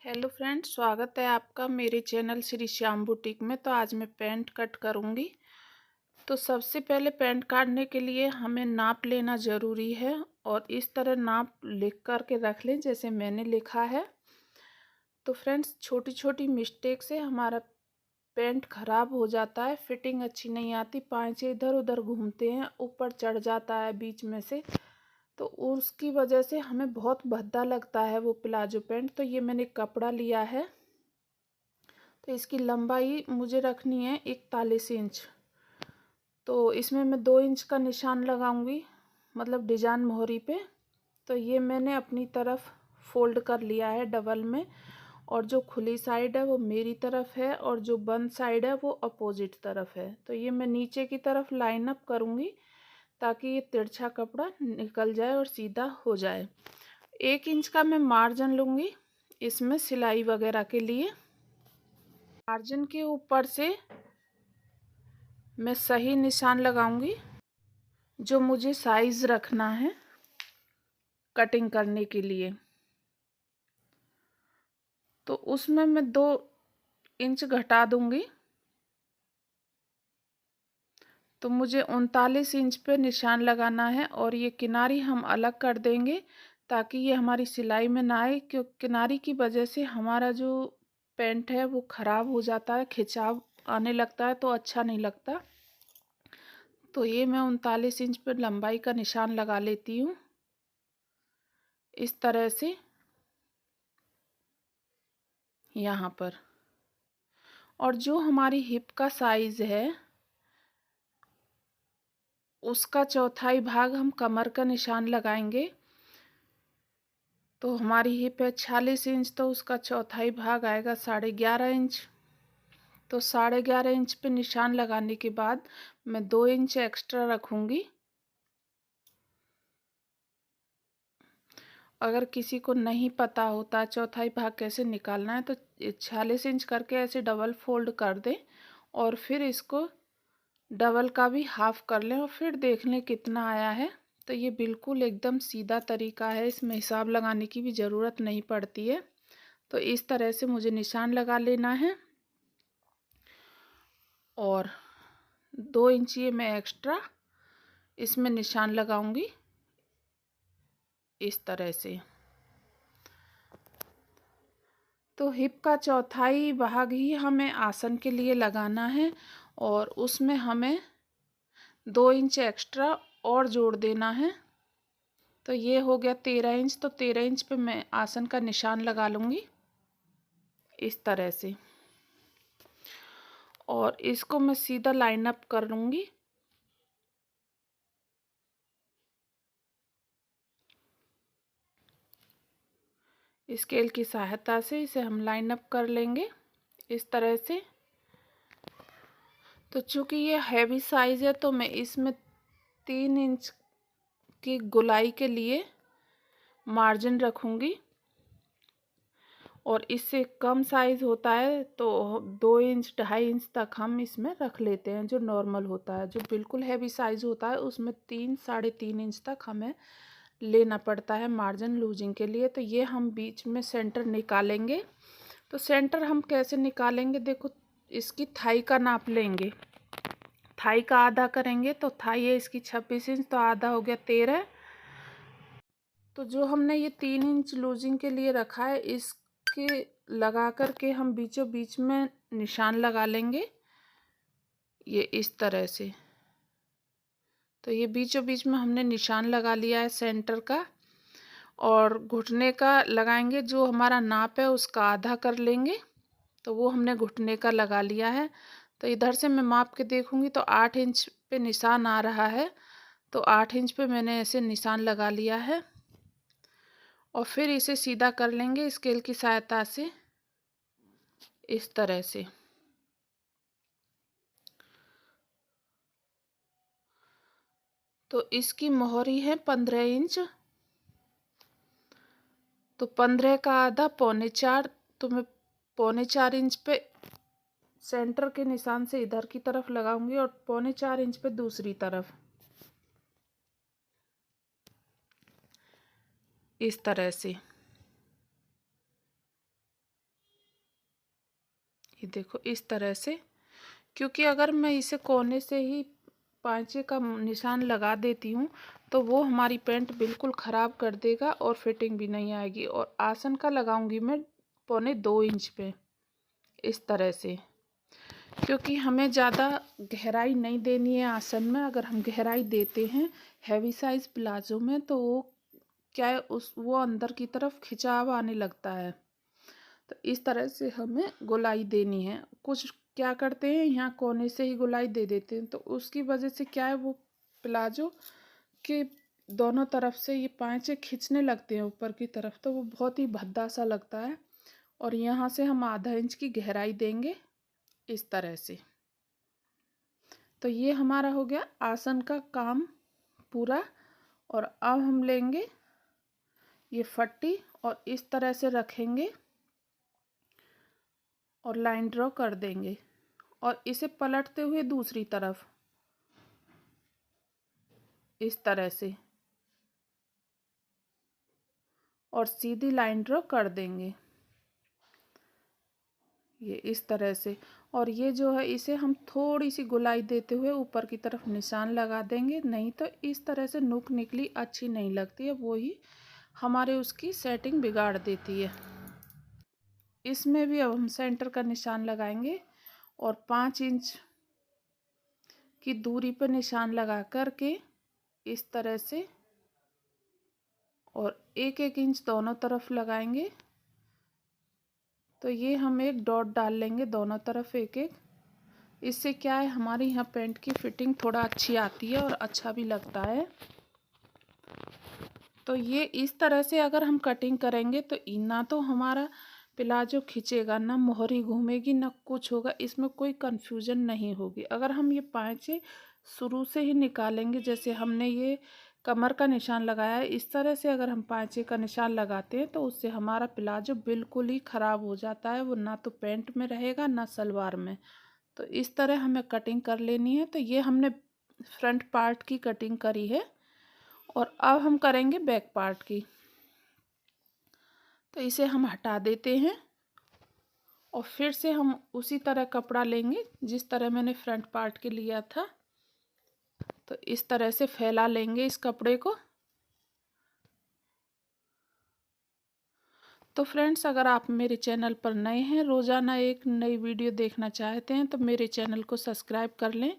Hello friends, स्वागत है आपका मेरे चैनल श्री श्याम बुटीक में। तो आज मैं पैंट कट करूंगी। तो सबसे पहले पैंट काटने के लिए हमें नाप लेना ज़रूरी है और इस तरह नाप लिख कर के रख लें जैसे मैंने लिखा है। तो फ्रेंड्स, छोटी छोटी मिस्टेक से हमारा पैंट ख़राब हो जाता है, फिटिंग अच्छी नहीं आती, पाँचे इधर उधर घूमते हैं, ऊपर चढ़ जाता है बीच में से। तो उसकी वजह से हमें बहुत भद्दा लगता है वो प्लाजो पैंट। तो ये मैंने कपड़ा लिया है, तो इसकी लंबाई मुझे रखनी है 41 इंच। तो इसमें मैं 2 इंच का निशान लगाऊंगी, मतलब डिजाइन मोहरी पे। तो ये मैंने अपनी तरफ फोल्ड कर लिया है डबल में, और जो खुली साइड है वो मेरी तरफ है और जो बंद साइड है वो अपोजिट तरफ है। तो ये मैं नीचे की तरफ लाइन अप करूँगी ताकि ये तिरछा कपड़ा निकल जाए और सीधा हो जाए। 1 इंच का मैं मार्जिन लूँगी इसमें सिलाई वगैरह के लिए। मार्जिन के ऊपर से मैं सही निशान लगाऊंगी जो मुझे साइज रखना है कटिंग करने के लिए। तो उसमें मैं 2 इंच घटा दूंगी। तो मुझे 39 इंच पे निशान लगाना है और ये किनारी हम अलग कर देंगे ताकि ये हमारी सिलाई में ना आए, क्योंकि किनारी की वजह से हमारा जो पैंट है वो ख़राब हो जाता है, खिंचाव आने लगता है, तो अच्छा नहीं लगता। तो ये मैं 39 इंच पर लंबाई का निशान लगा लेती हूँ इस तरह से यहाँ पर। और जो हमारी हिप का साइज है उसका चौथाई भाग हम कमर का निशान लगाएंगे। तो हमारी हिप है 46 इंच, तो उसका चौथाई भाग आएगा 11.5 इंच। तो 11.5 इंच पे निशान लगाने के बाद मैं 2 इंच एक्स्ट्रा रखूँगी। अगर किसी को नहीं पता होता चौथाई भाग कैसे निकालना है तो 46 इंच करके ऐसे डबल फोल्ड कर दें और फिर इसको डबल का भी हाफ कर लें और फिर देख लें कितना आया है। तो ये बिल्कुल एकदम सीधा तरीका है, इसमें हिसाब लगाने की भी ज़रूरत नहीं पड़ती है। तो इस तरह से मुझे निशान लगा लेना है और 2 इंच ये मैं एक्स्ट्रा इसमें निशान लगाऊंगी इस तरह से। तो हिप का चौथाई भाग ही हमें आसन के लिए लगाना है और उसमें हमें 2 इंच एक्स्ट्रा और जोड़ देना है। तो ये हो गया 13 इंच। तो 13 इंच पे मैं आसन का निशान लगा लूँगी इस तरह से और इसको मैं सीधा लाइन अप कर लूँगी। स्केल की सहायता से इसे हम लाइन अप कर लेंगे इस तरह से। तो चूँकि ये हैवी साइज़ है तो मैं इसमें 3 इंच की गोलाई के लिए मार्जिन रखूँगी और इससे कम साइज़ होता है तो 2 इंच 2.5 इंच तक हम इसमें रख लेते हैं। जो नॉर्मल होता है, जो बिल्कुल हैवी साइज़ होता है उसमें 3 साढ़े 3 इंच तक हमें लेना पड़ता है मार्जिन लूजिंग के लिए। तो ये हम बीच में सेंटर निकालेंगे। तो सेंटर हम कैसे निकालेंगे, देखो इसकी थाई का नाप लेंगे, थाई का आधा करेंगे। तो थाई है इसकी 26 इंच, तो आधा हो गया 13। तो जो हमने ये 3 इंच लूजिंग के लिए रखा है इसके लगा कर के हम बीचों बीच में निशान लगा लेंगे ये इस तरह से। तो ये बीचों बीच में हमने निशान लगा लिया है सेंटर का, और घुटने का लगाएंगे। जो हमारा नाप है उसका आधा कर लेंगे, तो वो हमने घुटने का लगा लिया है। तो इधर से मैं माप के देखूंगी तो 8 इंच पे निशान आ रहा है। तो 8 इंच पे मैंने ऐसे निशान लगा लिया है और फिर इसे सीधा कर लेंगे स्केल की सहायता से इस तरह से। तो इसकी मोहरी है 15 इंच। तो 15 का आधा 3.25, तो मैं 3.25 इंच पे सेंटर के निशान से इधर की तरफ लगाऊंगी और 3.25 इंच पे दूसरी तरफ इस तरह से। ये देखो इस तरह से, क्योंकि अगर मैं इसे कोने से ही पांचे का निशान लगा देती हूँ तो वो हमारी पैंट बिल्कुल ख़राब कर देगा और फिटिंग भी नहीं आएगी। और आसन का लगाऊंगी मैं 1.25 इंच पे, इस तरह से, क्योंकि हमें ज़्यादा गहराई नहीं देनी है आसन में। अगर हम गहराई देते हैं हैवी साइज़ प्लाजो में तो वो क्या है, वो अंदर की तरफ खिंचाव आने लगता है। तो इस तरह से हमें गोलाई देनी है। कुछ क्या करते हैं, यहाँ कोने से ही गोलाई दे देते हैं, तो उसकी वजह से क्या है, वो प्लाजो के दोनों तरफ से ये पाँचे खींचने लगते हैं ऊपर की तरफ, तो वो बहुत ही भद्दा सा लगता है। और यहाँ से हम आधा इंच की गहराई देंगे इस तरह से। तो ये हमारा हो गया आसन का काम पूरा। और अब हम लेंगे ये फट्टी और इस तरह से रखेंगे और लाइन ड्रॉ कर देंगे और इसे पलटते हुए दूसरी तरफ इस तरह से और सीधी लाइन ड्रॉ कर देंगे ये इस तरह से। और ये जो है इसे हम थोड़ी सी गोलाई देते हुए ऊपर की तरफ निशान लगा देंगे, नहीं तो इस तरह से नुक निकली अच्छी नहीं लगती है, वो ही हमारे उसकी सेटिंग बिगाड़ देती है। इसमें भी अब हम सेंटर का निशान लगाएंगे और 5 इंच की दूरी पर निशान लगा करके इस तरह से और 1-1 इंच दोनों तरफ लगाएंगे। तो ये हम एक डॉट डाल लेंगे दोनों तरफ 1-1। इससे क्या है, हमारी यहाँ पैंट की फिटिंग थोड़ा अच्छी आती है और अच्छा भी लगता है। तो ये इस तरह से अगर हम कटिंग करेंगे तो ना तो हमारा प्लाजो खींचेगा, ना मोहरी घूमेगी, ना कुछ होगा, इसमें कोई कन्फ्यूजन नहीं होगी। अगर हम ये पाँचे शुरू से ही निकालेंगे, जैसे हमने ये कमर का निशान लगाया है, इस तरह से अगर हम पाँचे का निशान लगाते हैं तो उससे हमारा प्लाजो बिल्कुल ही ख़राब हो जाता है। वो ना तो पैंट में रहेगा ना सलवार में। तो इस तरह हमें कटिंग कर लेनी है। तो ये हमने फ्रंट पार्ट की कटिंग करी है और अब हम करेंगे बैक पार्ट की। तो इसे हम हटा देते हैं और फिर से हम उसी तरह कपड़ा लेंगे जिस तरह मैंने फ्रंट पार्ट के लिया था। तो इस तरह से फैला लेंगे इस कपड़े को। तो फ्रेंड्स, अगर आप मेरे चैनल पर नए हैं, रोज़ाना एक नई वीडियो देखना चाहते हैं तो मेरे चैनल को सब्सक्राइब कर लें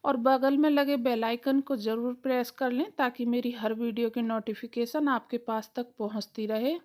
और बगल में लगे बेल आइकन को ज़रूर प्रेस कर लें ताकि मेरी हर वीडियो की नोटिफिकेशन आपके पास तक पहुंचती रहे।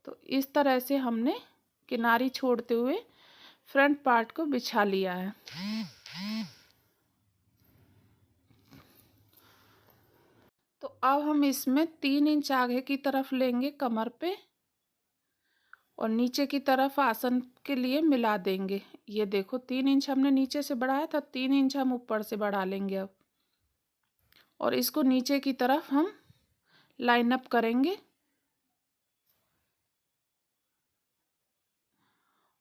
तो इस तरह से हमने किनारी छोड़ते हुए फ्रंट पार्ट को बिछा लिया है। तो अब हम इसमें 3 इंच आगे की तरफ लेंगे कमर पे और नीचे की तरफ आसन के लिए मिला देंगे। ये देखो 3 इंच हमने नीचे से बढ़ाया था, 3 इंच हम ऊपर से बढ़ा लेंगे अब। और इसको नीचे की तरफ हम लाइन अप करेंगे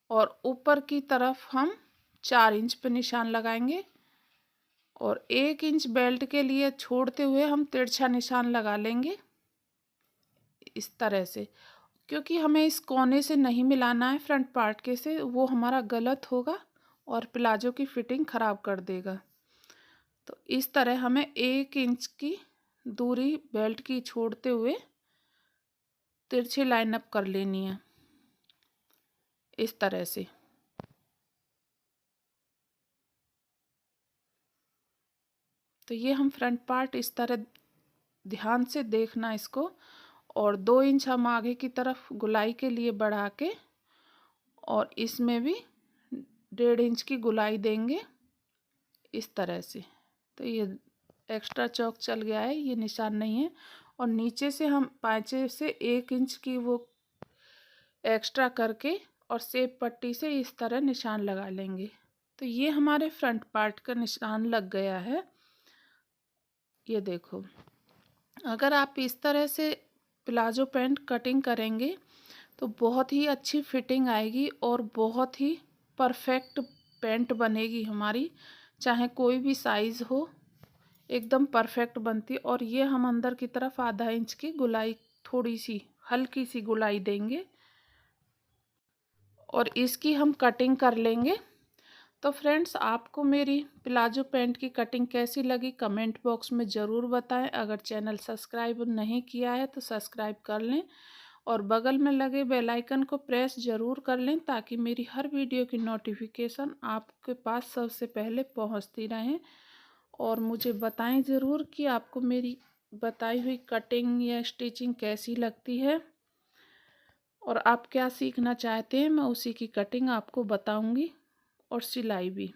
और ऊपर की तरफ हम 4 इंच पे निशान लगाएंगे और 1 इंच बेल्ट के लिए छोड़ते हुए हम तिरछा निशान लगा लेंगे इस तरह से, क्योंकि हमें इस कोने से नहीं मिलाना है फ्रंट पार्ट के से, वो हमारा गलत होगा और प्लाजो की फिटिंग ख़राब कर देगा। तो इस तरह हमें 1 इंच की दूरी बेल्ट की छोड़ते हुए तिरछी लाइन अप कर लेनी है इस तरह से। तो ये हम फ्रंट पार्ट इस तरह ध्यान से देखना इसको। और 2 इंच हम आगे की तरफ गुलाई के लिए बढ़ा के और इसमें भी 1.5 इंच की गुलाई देंगे इस तरह से। तो ये एक्स्ट्रा चौक चल गया है, ये निशान नहीं है। और नीचे से हम पाँचे से 1 इंच की वो एक्स्ट्रा करके और सेब पट्टी से इस तरह निशान लगा लेंगे। तो ये हमारे फ्रंट पार्ट का निशान लग गया है। ये देखो, अगर आप इस तरह से प्लाजो पैंट कटिंग करेंगे तो बहुत ही अच्छी फिटिंग आएगी और बहुत ही परफेक्ट पैंट बनेगी हमारी, चाहे कोई भी साइज़ हो, एकदम परफेक्ट बनती। और ये हम अंदर की तरफ आधा इंच की गुलाई, थोड़ी सी हल्की सी गुलाई देंगे और इसकी हम कटिंग कर लेंगे। तो फ्रेंड्स, आपको मेरी प्लाजो पैंट की कटिंग कैसी लगी कमेंट बॉक्स में ज़रूर बताएं। अगर चैनल सब्सक्राइब नहीं किया है तो सब्सक्राइब कर लें और बगल में लगे बेल आइकन को प्रेस ज़रूर कर लें ताकि मेरी हर वीडियो की नोटिफिकेशन आपके पास सबसे पहले पहुंचती रहे। और मुझे बताएं ज़रूर कि आपको मेरी बताई हुई कटिंग या स्टिचिंग कैसी लगती है और आप क्या सीखना चाहते हैं। मैं उसी की कटिंग आपको बताऊंगी और सिलाई भी।